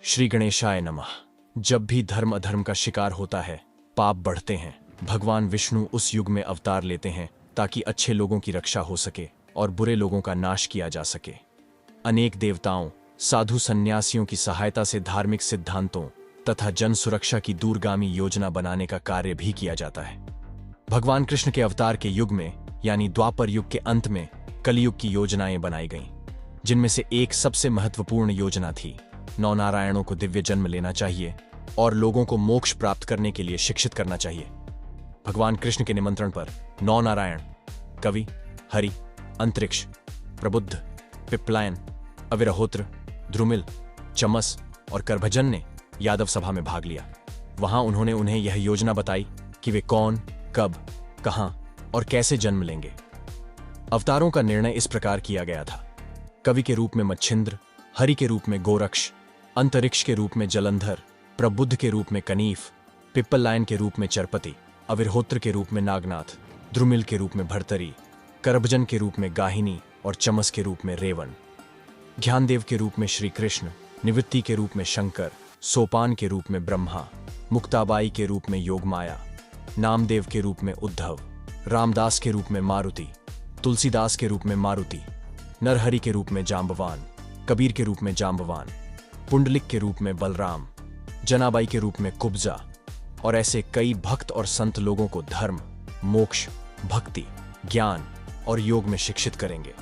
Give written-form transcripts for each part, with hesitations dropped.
श्री गणेशाय नमः। जब भी धर्म अधर्म का शिकार होता है, पाप बढ़ते हैं, भगवान विष्णु उस युग में अवतार लेते हैं ताकि अच्छे लोगों की रक्षा हो सके और बुरे लोगों का नाश किया जा सके। अनेक देवताओं, साधु सन्यासियों की सहायता से धार्मिक सिद्धांतों तथा जन सुरक्षा की दूरगामी योजना बनाने का कार्य भी किया जाता है। भगवान कृष्ण के अवतार के युग में यानी द्वापर युग के अंत में कलयुग की योजनाएं बनाई गईं, जिनमें से एक सबसे महत्वपूर्ण योजना थी, नौ नारायणों को दिव्य जन्म लेना चाहिए और लोगों को मोक्ष प्राप्त करने के लिए शिक्षित करना चाहिए। भगवान कृष्ण के निमंत्रण पर नौ नारायण कवि, हरि, अंतरिक्ष, प्रबुद्ध, पिप्पलायन, अविरहोत्र, द्रुमिल, चमस और करभजन ने यादव सभा में भाग लिया। वहां उन्होंने उन्हें यह योजना बताई कि वे कौन, कब, कहां और कैसे जन्म लेंगे। अवतारों का निर्णय इस प्रकार किया गया था: कवि के रूप में मच्छिंद्र, हरि के रूप में गोरक्ष, अंतरिक्ष के रूप में जलंधर, प्रबुद्ध के रूप में कनीफ, पिप्पलायन के रूप में चरपति, अविरहोत्र के रूप में नागनाथ, द्रुमिल के रूप में भर्तरी, करभजन के रूप में गाहिनी और चमस के रूप में रेवन, ज्ञानदेव के रूप में श्री कृष्ण, निवृत्ति के रूप में शंकर, सोपान के रूप में ब्रह्मा, मुक्ताबाई के रूप में योगमाया, नामदेव के रूप में उद्धव, रामदास के रूप में मारुति, तुलसीदास के रूप में मारुति, नरहरि के रूप में जाम्बवान, कबीर के रूप में जाम्बवान, पुंडलिक के रूप में बलराम, जनाबाई के रूप में कुब्जा और ऐसे कई भक्त और संत लोगों को धर्म, मोक्ष, भक्ति, ज्ञान और योग में शिक्षित करेंगे।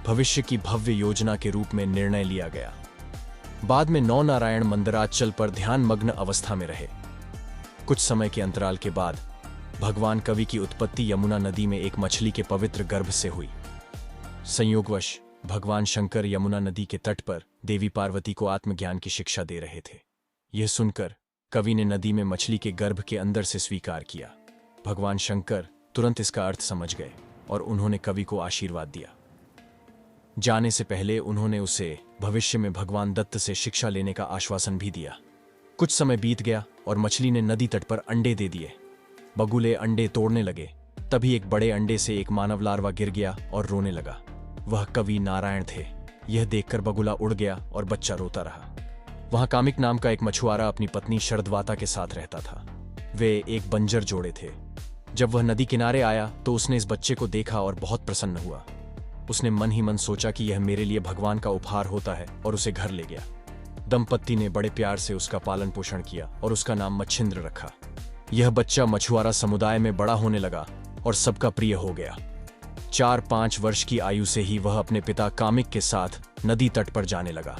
भविष्य की भव्य योजना के रूप में निर्णय लिया गया। बाद में नौ नारायण मंदराचल पर ध्यान मग्न अवस्था में रहे। कुछ समय के अंतराल के बाद भगवान कवि की उत्पत्ति यमुना नदी में एक मछली के पवित्र गर्भ से हुई। संयोगवश भगवान शंकर यमुना नदी के तट पर देवी पार्वती को आत्मज्ञान की शिक्षा दे रहे थे। यह सुनकर कवि ने नदी में मछली के गर्भ के अंदर से स्वीकार किया। भगवान शंकर तुरंत इसका अर्थ समझ गए और उन्होंने कवि को आशीर्वाद दिया। जाने से पहले उन्होंने उसे भविष्य में भगवान दत्त से शिक्षा लेने का आश्वासन भी दिया। कुछ समय बीत गया और मछली ने नदी तट पर अंडे दे दिए। बगुले अंडे तोड़ने लगे। तभी एक बड़े अंडे से एक मानव लार्वा गिर गया और रोने लगा। वह कवि नारायण थे। यह देखकर बगुला उड़ गया और बच्चा रोता रहा। वहां कामिक नाम का एक मछुआरा अपनी पत्नी शरदवाता के साथ रहता था। वे एक बंजर जोड़े थे। जब वह नदी किनारे आया तो उसने इस बच्चे को देखा और बहुत प्रसन्न हुआ। उसने मन ही मन सोचा कि यह मेरे लिए भगवान का उपहार होता है और उसे घर ले गया। दंपत्ति ने बड़े प्यार से उसका पालन पोषण किया और उसका नाम मच्छिंद्र रखा। यह बच्चा मछुआरा समुदाय में बड़ा होने लगा और सबका प्रिय हो गया। 4-5 वर्ष की आयु से ही वह अपने पिता कामिक के साथ नदी तट पर जाने लगा।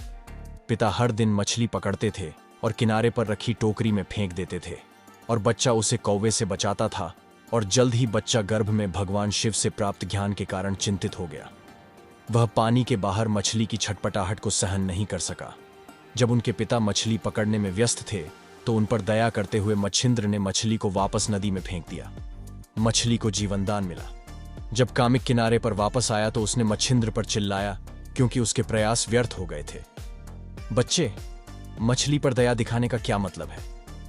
पिता हर दिन मछली पकड़ते थे और किनारे पर रखी टोकरी में फेंक देते थे और बच्चा उसे कौवे से बचाता था और जल्द ही बच्चा गर्भ में भगवान शिव से प्राप्त ज्ञान के कारण चिंतित हो गया। वह पानी के बाहर मछली की छटपटाहट को सहन नहीं कर सका। जब उनके पिता मछली पकड़ने में व्यस्त थे तो उन पर दया करते हुए मच्छिंद्र ने मछली को वापस नदी में फेंक दिया। मछली को जीवनदान मिला। जब कामिक किनारे पर वापस आया तो उसने मच्छिंद्र पर चिल्लाया क्योंकि उसके प्रयास व्यर्थ हो गए थे। बच्चे, मछली पर दया दिखाने का क्या मतलब है?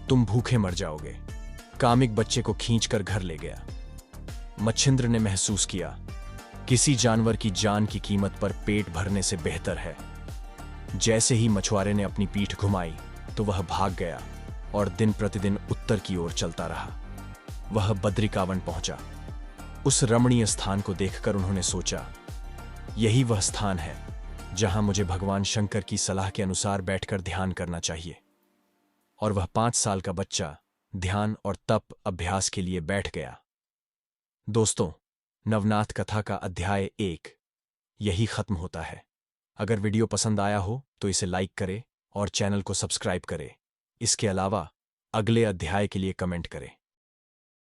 तुम भूखे मर जाओगे। कामिक बच्चे को खींचकर घर ले गया। मच्छिंद्र ने महसूस किया, किसी जानवर की जान की कीमत पर पेट भरने से बेहतर है। जैसे ही मछुआरे ने अपनी पीठ घुमाई तो वह भाग गया और दिन प्रतिदिन उत्तर की ओर चलता रहा। वह बद्रिकावन पहुंचा। उस रमणीय स्थान को देखकर उन्होंने सोचा, यही वह स्थान है जहां मुझे भगवान शंकर की सलाह के अनुसार बैठकर ध्यान करना चाहिए। और वह 5 साल का बच्चा ध्यान और तप अभ्यास के लिए बैठ गया। दोस्तों, नवनाथ कथा का अध्याय 1 यही खत्म होता है। अगर वीडियो पसंद आया हो तो इसे लाइक करें और चैनल को सब्सक्राइब करें। इसके अलावा अगले अध्याय के लिए कमेंट करें।